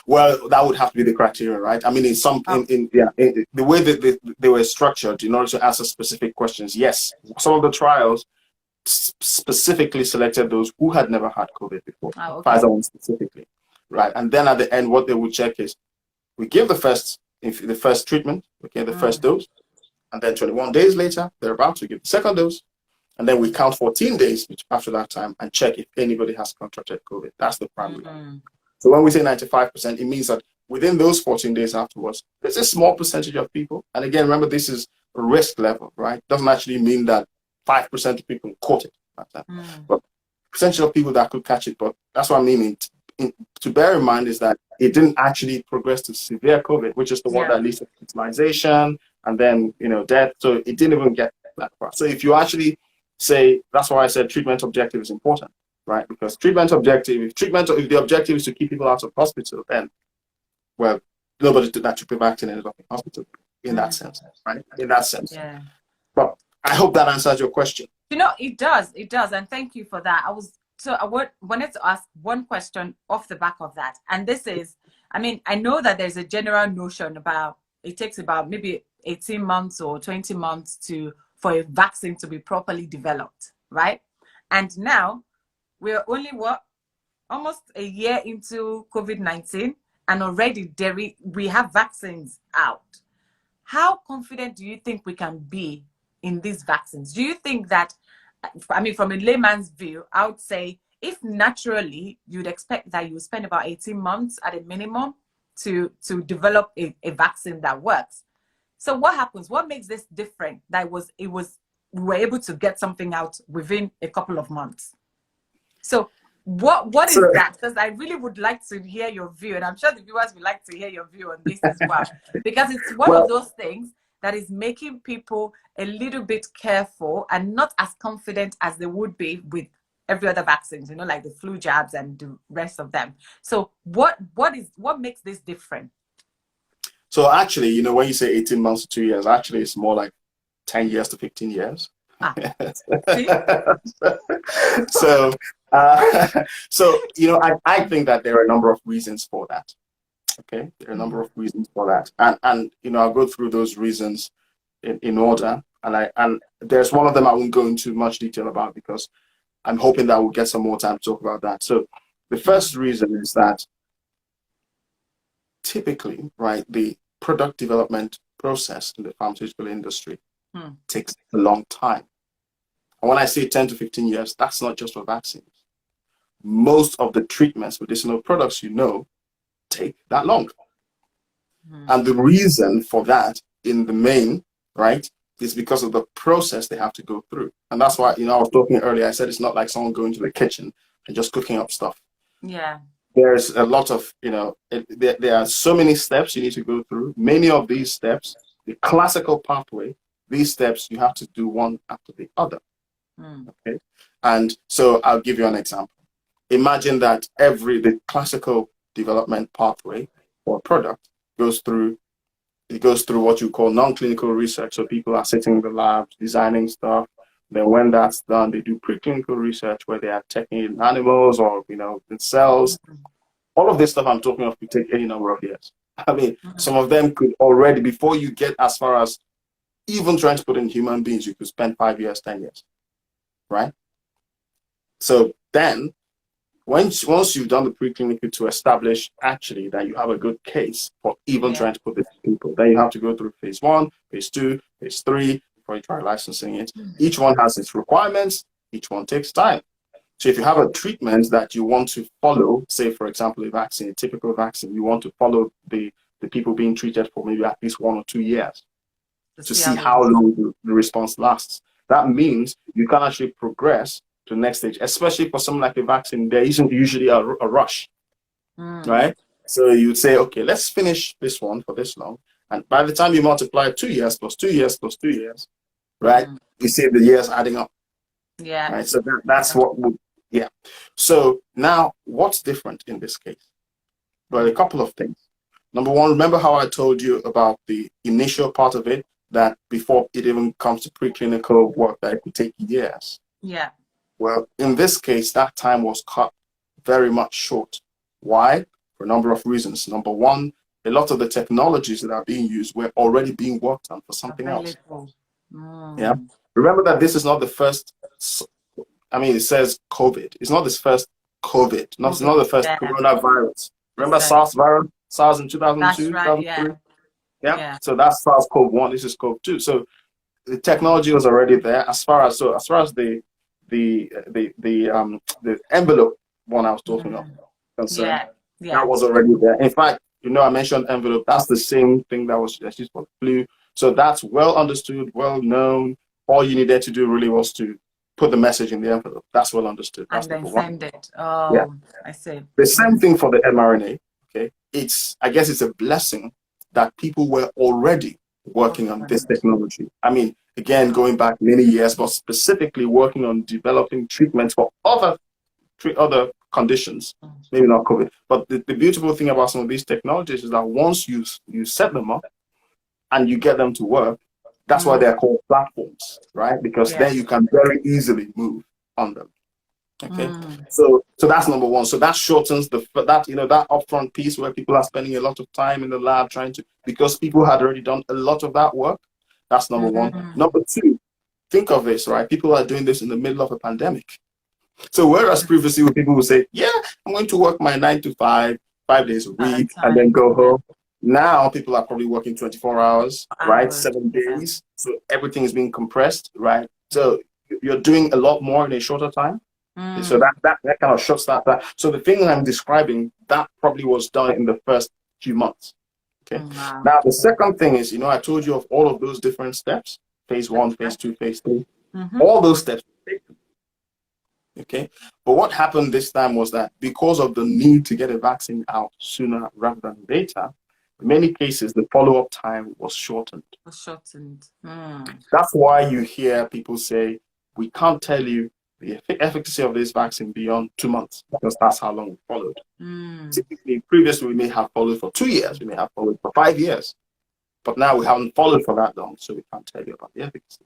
B: Well, that would have to be the criteria, right? I mean, the way that they were structured in order to answer specific questions, yes, some of the trials specifically selected those who had never had COVID before. Pfizer one specifically, right? And then at the end, what they would check is, we give the first treatment, okay, the first dose, and then 21 days later, they're about to give the second dose. And then we count 14 days after that time and check if anybody has contracted COVID. That's the primary. So when we say 95%, it means that within those 14 days afterwards, there's a small percentage of people. And again, remember, this is a risk level, right? Doesn't actually mean that 5% of people caught it. But percentage of people that could catch it. But that's what I mean. To bear in mind is that it didn't actually progress to severe COVID, which is the one that leads to hospitalization and then, death. So it didn't even get that far. So if you actually say, that's why I said treatment objective is important, right? Because treatment objective, if the objective is to keep people out of hospital, then, well, nobody that took the vaccine ended up in hospital in that sense, right? In that sense.
A: Yeah.
B: But I hope that answers your question.
A: It does. And thank you for that. I wanted to ask one question off the back of that. And this is, I know that there's a general notion about, it takes about maybe 18 months or 20 months for a vaccine to be properly developed, right? And now we're only almost a year into COVID-19, and already we have vaccines out. How confident do you think we can be in these vaccines? Do you think that, from a layman's view, I would say if naturally you'd expect that you would spend about 18 months at a minimum to develop a vaccine that works. So what happens? What makes this different? We were able to get something out within a couple of months. So what is that? Because I really would like to hear your view, and I'm sure the viewers would like to hear your view on this as well, because it's one of those things that is making people a little bit careful and not as confident as they would be with every other vaccines, like the flu jabs and the rest of them. So what makes this different?
B: So actually, when you say 18 months to 2 years, actually it's more like 10 years to 15 years. So, I think that there are a number of reasons for that. Okay, there are a number of reasons for that, and I'll go through those reasons in order. And there's one of them I won't go into much detail about because I'm hoping that we'll get some more time to talk about that. So the first reason is that typically, right, the product development process in the pharmaceutical industry takes a long time. And when I say 10 to 15 years, that's not just for vaccines. Most of the treatments, medicinal products, take that long. And the reason for that in the main, right, is because of the process they have to go through. And that's why, I was talking earlier, I said it's not like someone going to the kitchen and just cooking up stuff.
A: Yeah.
B: There's a lot of, there are so many steps you need to go through. Many of these steps, the classical pathway, these steps you have to do one after the other. Okay. And so I'll give you an example. Imagine that the classical development pathway for a product goes through what you call non-clinical research. So people are sitting in the labs designing stuff. Then when that's done, they do preclinical research where they are checking in animals or in cells. All of this stuff I'm talking of could take any number of years. Some of them could already, before you get as far as even trying to put in human beings, you could spend 5 years, 10 years, right? So then, once you've done the preclinical to establish actually that you have a good case for even trying to put this in people, then you have to go through phase 1, phase 2, phase 3 before you try licensing it. Each one has its requirements. Each one takes time. So if you have a treatment that you want to follow, say for example a typical vaccine, you want to follow the people being treated for maybe at least 1 or 2 years to see how long the response lasts. That means you can actually progress to the next stage, especially for something like a vaccine. There isn't usually a rush, right? So you'd say, okay, let's finish this one for this long. And by the time you multiply 2 years plus 2 years plus 2 years, right? You see the years adding up.
A: Yeah.
B: Right. So that's what would, So now what's different in this case? Well, a couple of things. Number one, remember how I told you about the initial part of it, that before it even comes to preclinical work, that it could take years.
A: Yeah.
B: Well, in this case, that time was cut very much short. Why? For a number of reasons. Number one, a lot of the technologies that are being used were already being worked on for something else. Yeah. Remember that this is not the first, it says COVID. It's not this first COVID. It's not the first coronavirus. Remember SARS in 2002,
A: that's right,
B: 2003? Yeah. So that's SARS-CoV-1. This is CoV-2. So the technology was already there. As far as the envelope one I was talking about concerned, That was already there. In fact, I mentioned envelope. That's the same thing that was used for flu. So that's well understood, well known. All you needed to do really was to put the message in the envelope. That's well understood. That's
A: and then
B: number one.
A: send it. Oh, I see.
B: The same thing for the mRNA. Okay, I guess it's a blessing that people were already working on this technology. I mean, again, going back many years, but specifically working on developing treatments for other conditions, maybe not COVID. But the beautiful thing about some of these technologies is that once you set them up and you get them to work, that's why they're called platforms, right? Because then you can very easily move on them. Okay, so that's number one. So that shortens that upfront piece where people are spending a lot of time in the lab because people had already done a lot of that work. That's number one. Number two, think of this, right? People are doing this in the middle of a pandemic. So whereas previously people would say, yeah, I'm going to work my 9 to 5, 5 days a week, and then go home. Now people are probably working 24 hours, right? 7 days. So everything is being compressed, right? So you're doing a lot more in a shorter time. So that kind of shuts that. So the thing I'm describing, that probably was done in the first few months. Okay. Now the second thing is, I told you of all of those different steps: phase 1, phase 2, phase 3. All those steps. Okay. But what happened this time was that because of the need to get a vaccine out sooner rather than later, in many cases the follow-up time was shortened. That's why you hear people say, we can't tell you the efficacy of this vaccine beyond 2 months, because that's how long we followed. Typically, previously, we may have followed for 2 years, we may have followed for 5 years, but now we haven't followed for that long, so we can't tell you about the efficacy.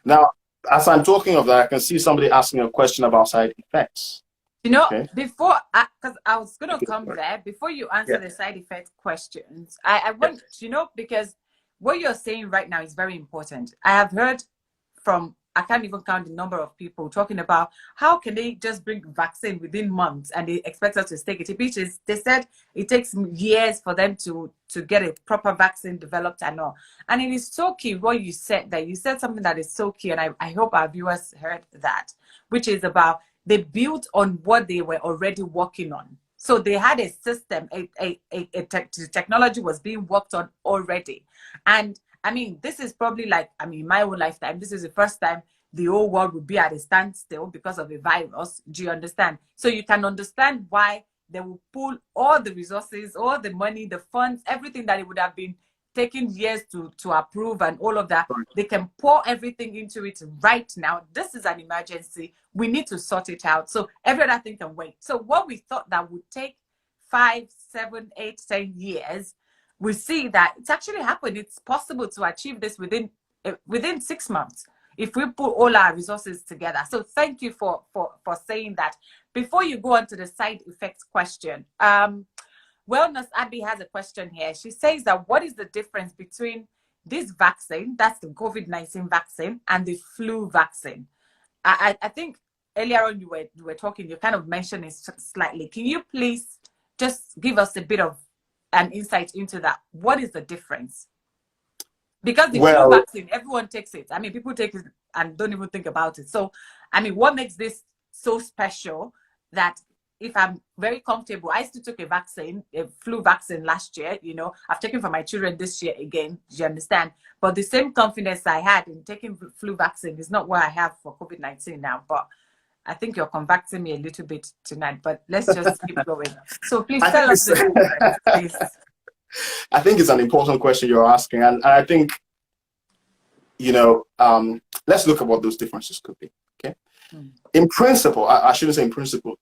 B: Now, as I'm talking of that, I can see somebody asking a question about side effects.
A: Before, because I was going to come there, before you answer the side effect questions, I want, because what you're saying right now is very important. I have heard from, I can't even count the number of people talking about how can they just bring vaccine within months and they expect us to take it. Which is, they said it takes years for them to get a proper vaccine developed and all. And it is so key what you said, that you said something that is so key, and I hope our viewers heard that, which is about they built on what they were already working on. So they had a system, technology was being worked on already. And I mean, this is probably like, my own lifetime, this is the first time the whole world would be at a standstill because of a virus. Do you understand? So you can understand why they will pull all the resources, all the money, the funds, everything that it would have been taking years to approve and all of that. They can pour everything into it right now. This is an emergency. We need to sort it out. So every other thing can wait. So what we thought that would take 5, 7, 8, 10 years, we see that it's actually happened. It's possible to achieve this within 6 months if we put all our resources together. So thank you for saying that. Before you go on to the side effects question, Wellness Abby has a question here. She says that what is the difference between this vaccine, that's the COVID-19 vaccine, and the flu vaccine? I think earlier on you were talking, you kind of mentioned it slightly. Can you please just give us a bit of an insight into that? What is the difference? Because the flu vaccine, everyone takes it. I mean, people take it and don't even think about it. So, I mean, what makes this so special that if I'm very comfortable, I still took a flu vaccine last year, I've taken for my children this year again, do you understand? But the same confidence I had in taking flu vaccine is not what I have for COVID-19 now. But I think you're convicting me a little bit tonight, but let's just keep going. So please tell us the difference, please.
B: I think it's an important question you're asking. And I think, let's look at what those differences could be, okay? In principle, I shouldn't say in principle,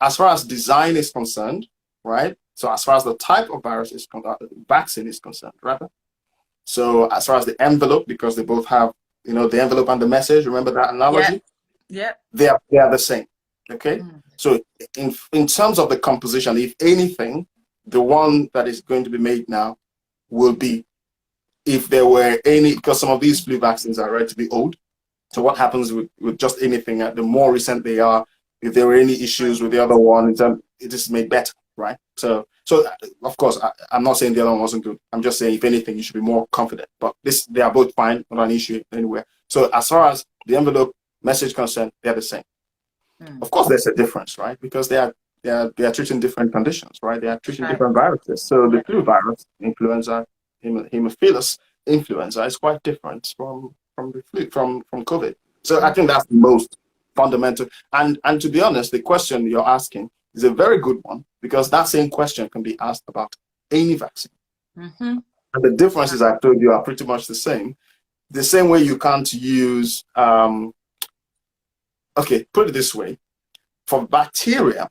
B: as far as design is concerned, right? So as far as the type of vaccine is concerned, rather. So as far as the envelope, because they both have, the envelope and the message, remember that analogy?
A: Yeah.
B: They are the same, okay? So in terms of the composition, if anything, the one that is going to be made now will be, if there were any, because some of these flu vaccines are relatively old. So what happens with just anything, the more recent they are, if there were any issues with the other one, it is made better, right? So of course, I'm not saying the other one wasn't good. I'm just saying, if anything, you should be more confident. But they are both fine, not an issue anywhere. So as far as the envelope message concerned, they're the same. Of course, there's a difference, right? Because they are they are treating different conditions, right? They are treating different viruses. So the flu virus, influenza, hemophilus influenza is quite different from the flu from COVID. So I think that's the most fundamental. And to be honest, the question you're asking is a very good one, because that same question can be asked about any vaccine. And the differences I told you are pretty much the same. The same way you can't use, okay, put it this way. For bacteria,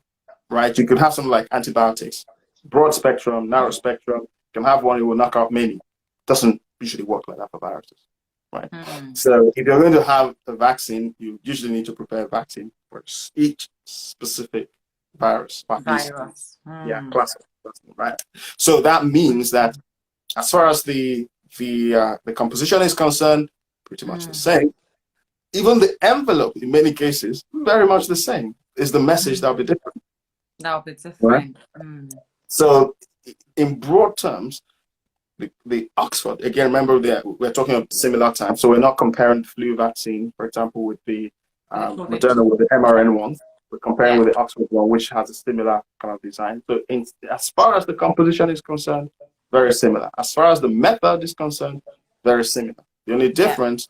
B: right, you could have something like antibiotics, broad spectrum, narrow spectrum. You can have one, it will knock out many. Doesn't usually work like that for viruses, right? So if you're going to have a vaccine, you usually need to prepare a vaccine for each specific virus. Yeah, class, right? So that means that as far as the composition is concerned, pretty much the same. Even the envelope, in many cases, very much the same. Is the message that'll be different?
A: That'll be different. Right?
B: So, in broad terms, the Oxford, again, remember we're talking of similar time. So we're not comparing the flu vaccine, for example, with the Moderna with the mRNA one. We're comparing with the Oxford one, which has a similar kind of design. So as far as the composition is concerned, very similar. As far as the method is concerned, very similar. The only difference,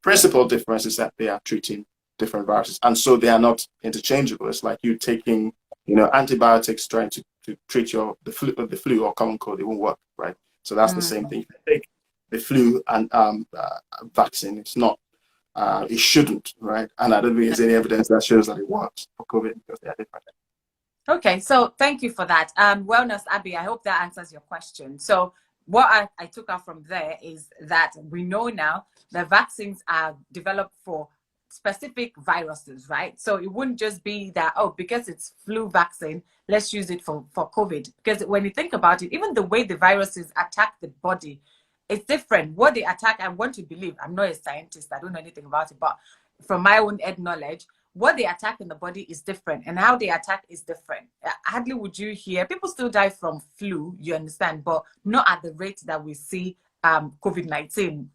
B: principal difference, is that they are treating different viruses, and so they are not interchangeable. It's like you taking, antibiotics trying to treat the flu or common cold. It won't work, right? So that's the same thing. If you take the flu and vaccine, it's not, it shouldn't, right? And I don't think there's any evidence that shows that it works for COVID, because they are different.
A: Okay, so thank you for that. Wellness, Abby, I hope that answers your question. So what I took out from there is that we know now that vaccines are developed for specific viruses, right? So it wouldn't just be that, oh, because it's flu vaccine, let's use it for COVID. Because when you think about it, even the way the viruses attack the body, it's different. What they attack, I want to believe, I'm not a scientist, I don't know anything about it, but from my own head knowledge, what they attack in the body is different, and how they attack is different. Hardly would you hear, people still die from flu, you understand, but not at the rate that we see COVID-19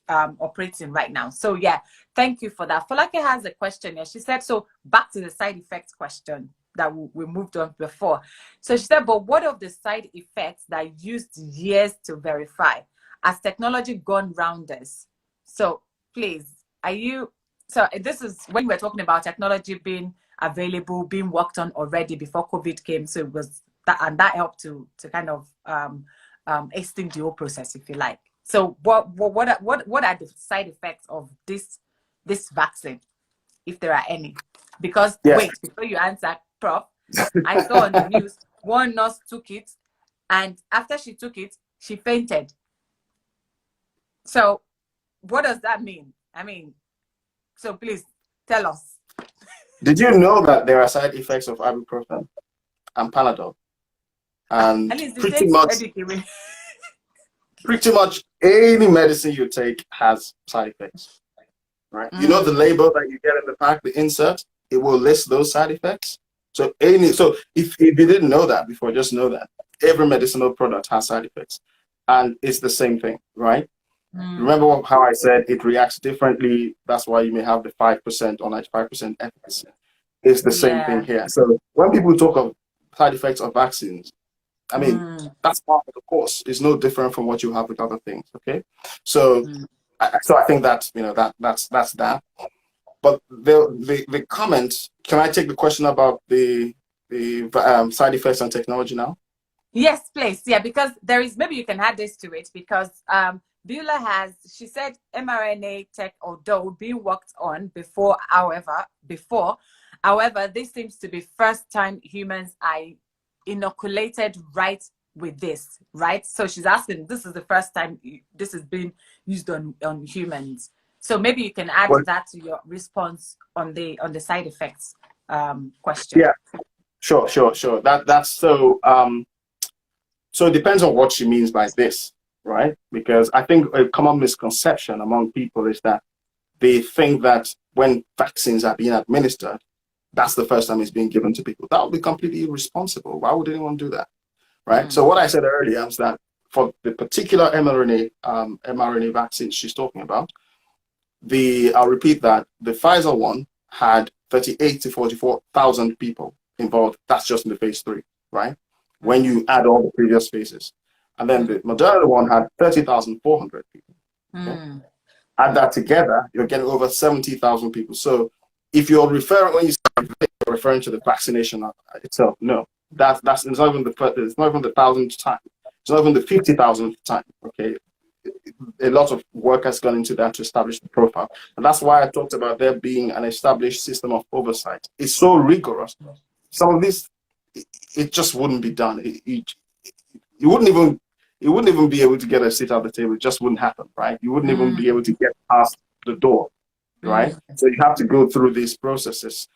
A: operating right now. So yeah, thank you for that. Folake has a question here. She said, so back to the side effects question that we moved on before. So she said, but what of the side effects that used years to verify? Has technology gone round us? So please, so this is when we're talking about technology being available, being worked on already before COVID came. So it was that, and that helped to kind of hasten the whole process, if you like. So what are the side effects of this vaccine, if there are any? Because wait, before you answer, Prof, I saw on the news one nurse took it, and after she took it, she fainted. So what does that mean? I mean, so please tell us.
B: Did you know that there are side effects of ibuprofen and Panadol? And pretty much any medicine you take has side effects, right? You know the label that you get in the pack, the insert, it will list those side effects. So if you didn't know that before, just know that every medicinal product has side effects, and it's the same thing, right? Remember how I said it reacts differently. That's why you may have the 5% or 95% efficacy. It's the same thing here. So when people talk of side effects of vaccines, I mean, that's part of the course. It's no different from what you have with other things. Okay, so I think that that's that. But the comment. Can I take the question about the side effects on technology now?
A: Yes, please. Yeah, because there is, maybe you can add this to it, because Beulah she said mRNA tech, although being worked on before, however, this seems to be first time humans are inoculated right with this, right? So she's asking, this is the first time this has been used on humans. So maybe you can add that to your response on the side effects question.
B: Yeah, sure. That's so. So it depends on what she means by this, right? Because I think a common misconception among people is that they think that when vaccines are being administered, that's the first time it's being given to people. That would be completely irresponsible. Why would anyone do that, right? So what I said earlier is that for the particular mRNA vaccine she's talking about, I'll repeat that, the Pfizer one had 38 to 44,000 people involved. That's just in the phase 3, right? When you add all the previous phases. And then the Moderna one had 30,400 people. Okay? Add that together, you're getting over 70,000 people. So if you're referring, when you say you're referring to the vaccination itself, no, that's it's not even the thousandth time. It's not even the 50,000th time. Okay, a lot of work has gone into that to establish the profile, and that's why I talked about there being an established system of oversight. It's so rigorous. Some of this, it just wouldn't be done. You wouldn't even be able to get a seat at the table. It just wouldn't happen, right? You wouldn't even be able to get past the door, right? So you have to go through these processes.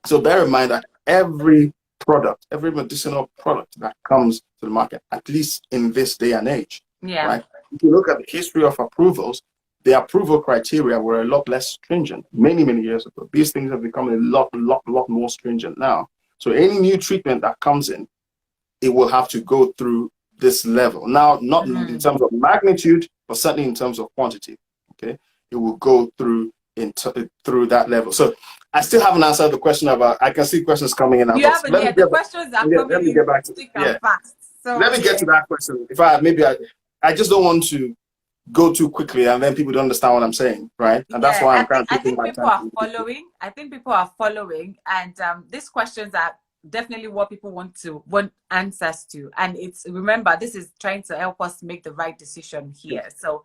B: So bear in mind that every product, every medicinal product that comes to the market, at least in this day and age, right? If you look at the history of approvals, the approval criteria were a lot less stringent many, many years ago. These things have become a lot more stringent now. So any new treatment that comes in, it will have to go through this level. Now, not in terms of magnitude, but certainly in terms of quantity. Okay, it will go through through that level. So I still haven't answered the question about. I can see questions coming in.
A: You haven't yet. The questions are coming.
B: Let me get back to
A: fast. So
B: let me get to that question. If I just don't want to go too quickly, and then people don't understand what I'm saying, right? And that's why I think
A: people are following. I think people are following, and these questions are definitely what people want answers to. And it's, remember, this is trying to help us make the right decision here. So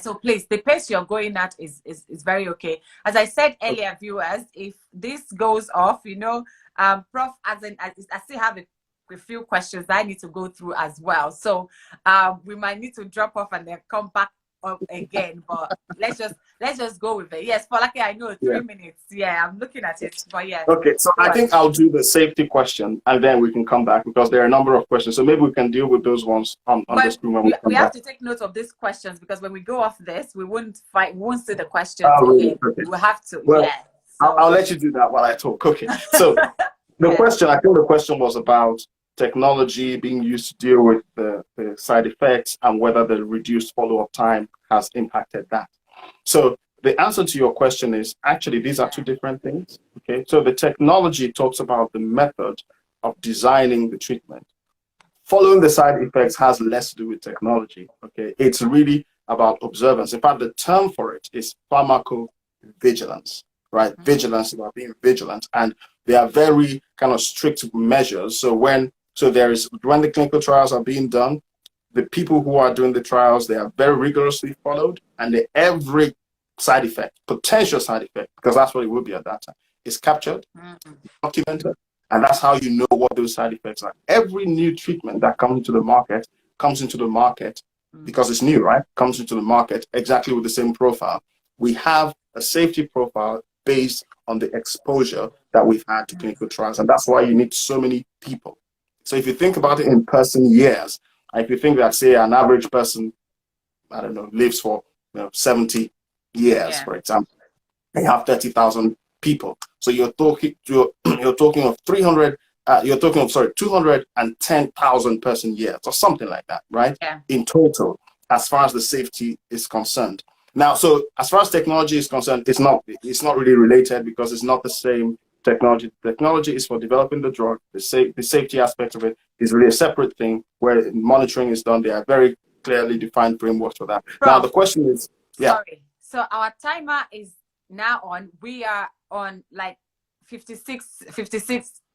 A: so please, the pace you're going at is very okay. As I said earlier, viewers, if this goes off, Prof, I still have a few questions that I need to go through as well. So we might need to drop off and then come back up again, but let's just go with it. Yes, for like I know 3 minutes. Yeah, I'm looking at it, but yeah.
B: Okay, so I think I'll do the safety question and then we can come back because there are a number of questions. So maybe we can deal with those ones on the screen when we come back.
A: We have to take note of these questions because when we go off this, we won't see the questions again. Okay. We'll have to.
B: Well,
A: so.
B: I'll let you do that while I talk. Okay. So the question, I think the question was about technology being used to deal with the side effects and whether the reduced follow-up time has impacted that. So the answer to your question is actually these are two different things. Okay, so the technology talks about the method of designing the treatment. Following the side effects has less to do with technology. Okay, it's really about observance. In fact, the term for it is pharmacovigilance, right? Vigilance, about being vigilant, and they are very kind of strict measures. So when the clinical trials are being done, the people who are doing the trials, they are very rigorously followed, and every side effect, potential side effect, because that's what it will be at that time, is captured, documented, and that's how you know what those side effects are. Every new treatment that comes into the market because it's new, right? Comes into the market exactly with the same profile. We have a safety profile based on the exposure that we've had to clinical trials, and that's why you need so many people. So if you think about it in person years, if you think that, say, an average person, I don't know, lives for 70 years, for example, and you have 30,000 people. So you're talking of 210,000 person years or something like that, right?
A: Yeah.
B: In total, as far as the safety is concerned. Now, so as far as technology is concerned, it's not really related because it's not the same technology. Technology is for developing the drug. The safety aspect of it is really a separate thing where monitoring is done. There are very clearly defined frameworks for that. Now, the question is,
A: sorry. So our timer is now on. We are on like 56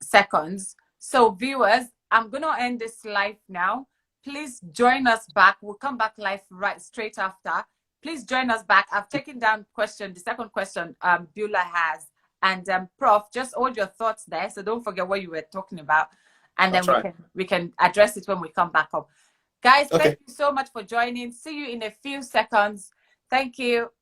A: seconds. So viewers, I'm going to end this live now. Please join us back. We'll come back live right straight after. Please join us back. I've taken down the second question Beulah has. And Prof, just hold your thoughts there. So don't forget what you were talking about. And then we can address it when we come back up. Guys, thank you so much for joining. See you in a few seconds. Thank you.